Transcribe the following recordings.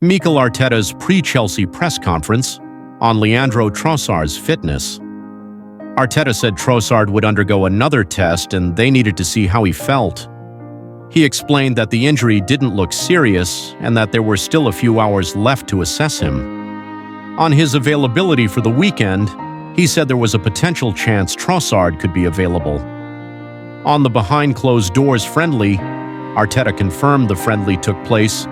Mikel Arteta's pre-Chelsea press conference on Leandro Trossard's fitness. Arteta said Trossard would undergo another test and they needed to see how he felt. He explained that the injury didn't look serious and that there were still a few hours left to assess him. On his availability for the weekend, he said there was a potential chance Trossard could be available. On the behind-closed-doors friendly, Arteta confirmed the friendly took place,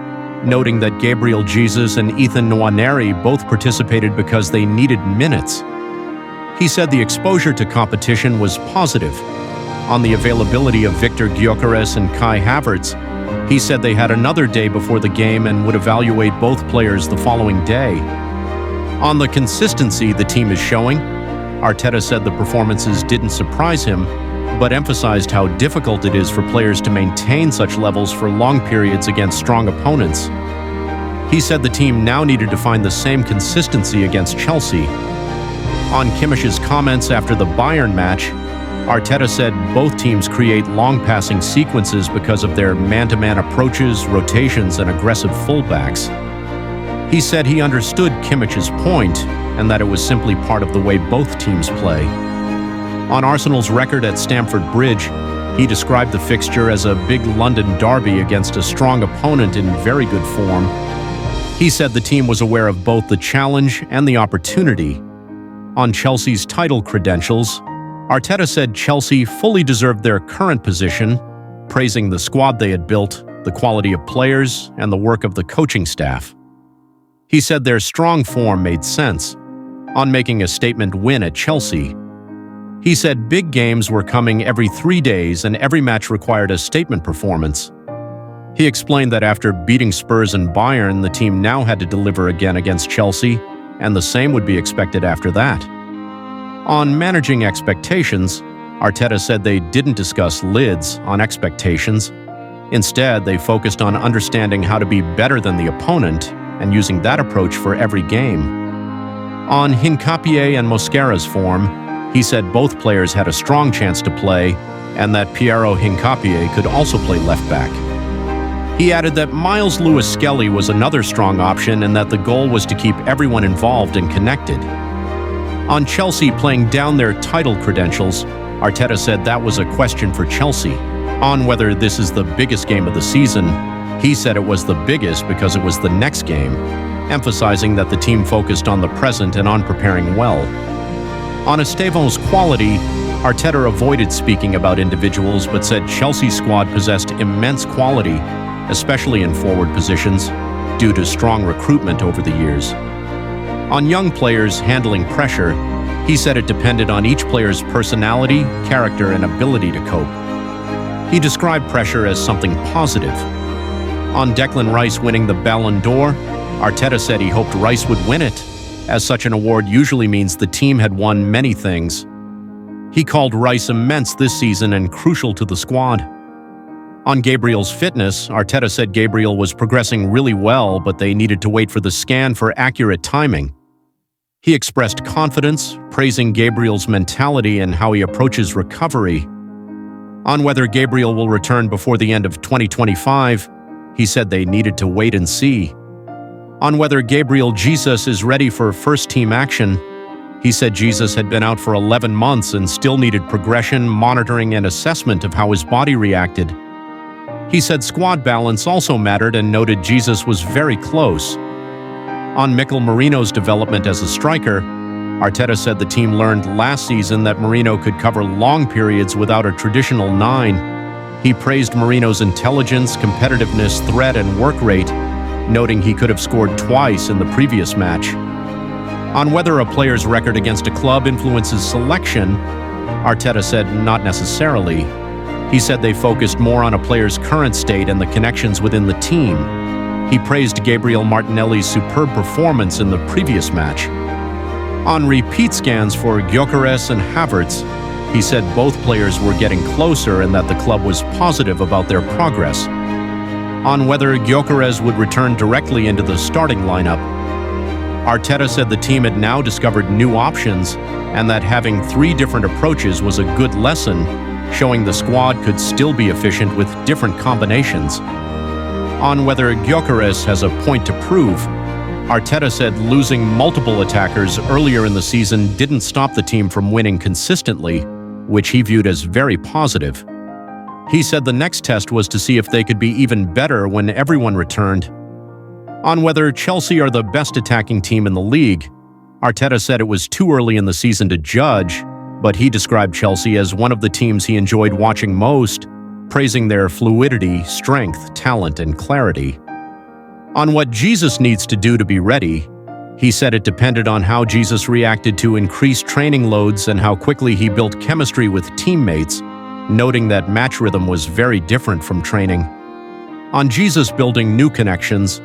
noting that Gabriel, Jesus and Eze both participated because they needed minutes. He said the exposure to competition was positive. On the availability of Gyökeres and Havertz, he said they had another day before the game and would evaluate both players the following day. On the consistency the team is showing, Arteta said the performances didn't surprise him, but emphasized how difficult it is for players to maintain such levels for long periods against strong opponents. He said the team now needed to find the same consistency against Chelsea. On Kimmich's comments after the Bayern match, Arteta said both teams create long passing sequences because of their man-to-man approaches, rotations, and aggressive fullbacks. He said he understood Kimmich's point and that it was simply part of the way both teams play. On Arsenal's record at Stamford Bridge, he described the fixture as a big London derby against a strong opponent in very good form. He said the team was aware of both the challenge and the opportunity. On Chelsea's title credentials, Arteta said Chelsea fully deserved their current position, praising the squad they had built, the quality of players, and the work of the coaching staff. He said their strong form made sense on making a statement win at Chelsea. He said big games were coming every 3 days and every match required a statement performance. He explained that after beating Spurs and Bayern, the team now had to deliver again against Chelsea, and the same would be expected after that. On managing expectations, Arteta said they didn't discuss lids on expectations. Instead, they focused on understanding how to be better than the opponent and using that approach for every game. On Hincapié and Mosquera's form, he said both players had a strong chance to play and that Piero Hincapié could also play left-back. He added that Miles Lewis-Skelly was another strong option and that the goal was to keep everyone involved and connected. On Chelsea playing down their title credentials, Arteta said that was a question for Chelsea. On whether this is the biggest game of the season, he said it was the biggest because it was the next game, emphasizing that the team focused on the present and on preparing well. On Estevão's quality, Arteta avoided speaking about individuals but said Chelsea's squad possessed immense quality, especially in forward positions, due to strong recruitment over the years. On young players handling pressure, he said it depended on each player's personality, character, and ability to cope. He described pressure as something positive. On Declan Rice winning the Ballon d'Or, Arteta said he hoped Rice would win it, as such an award usually means the team had won many things. He called Rice immense this season and crucial to the squad. On Gabriel's fitness, Arteta said Gabriel was progressing really well, but they needed to wait for the scan for accurate timing. He expressed confidence, praising Gabriel's mentality and how he approaches recovery. On whether Gabriel will return before the end of 2025, he said they needed to wait and see. On whether Gabriel Jesus is ready for first-team action, he said Jesus had been out for 11 months and still needed progression, monitoring, and assessment of how his body reacted. He said squad balance also mattered and noted Jesus was very close. On Mikel Merino's development as a striker, Arteta said the team learned last season that Merino could cover long periods without a traditional 9. He praised Merino's intelligence, competitiveness, threat, and work rate, noting he could have scored twice in the previous match. On whether a player's record against a club influences selection, Arteta said not necessarily. He said they focused more on a player's current state and the connections within the team. He praised Gabriel Martinelli's superb performance in the previous match. On repeat scans for Gyökeres and Havertz, he said both players were getting closer and that the club was positive about their progress. On whether Gyökeres would return directly into the starting lineup, Arteta said the team had now discovered new options and that having 3 different approaches was a good lesson, showing the squad could still be efficient with different combinations. On whether Gyökeres has a point to prove, Arteta said losing multiple attackers earlier in the season didn't stop the team from winning consistently, which he viewed as very positive. He said the next test was to see if they could be even better when everyone returned. On whether Chelsea are the best attacking team in the league, Arteta said it was too early in the season to judge, but he described Chelsea as one of the teams he enjoyed watching most, praising their fluidity, strength, talent, and clarity. On what Jesus needs to do to be ready, he said it depended on how Jesus reacted to increased training loads and how quickly he built chemistry with teammates, noting that match rhythm was very different from training. On Jesus building new connections,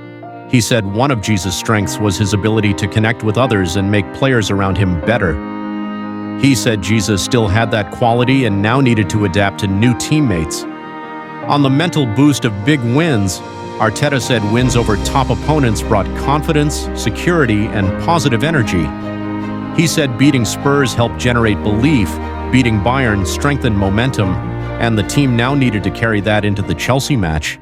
he said one of Jesus' strengths was his ability to connect with others and make players around him better. He said Jesus still had that quality and now needed to adapt to new teammates. On the mental boost of big wins, Arteta said wins over top opponents brought confidence, security, and positive energy. He said beating Spurs helped generate belief, beating Bayern strengthened momentum, and the team now needed to carry that into the Chelsea match.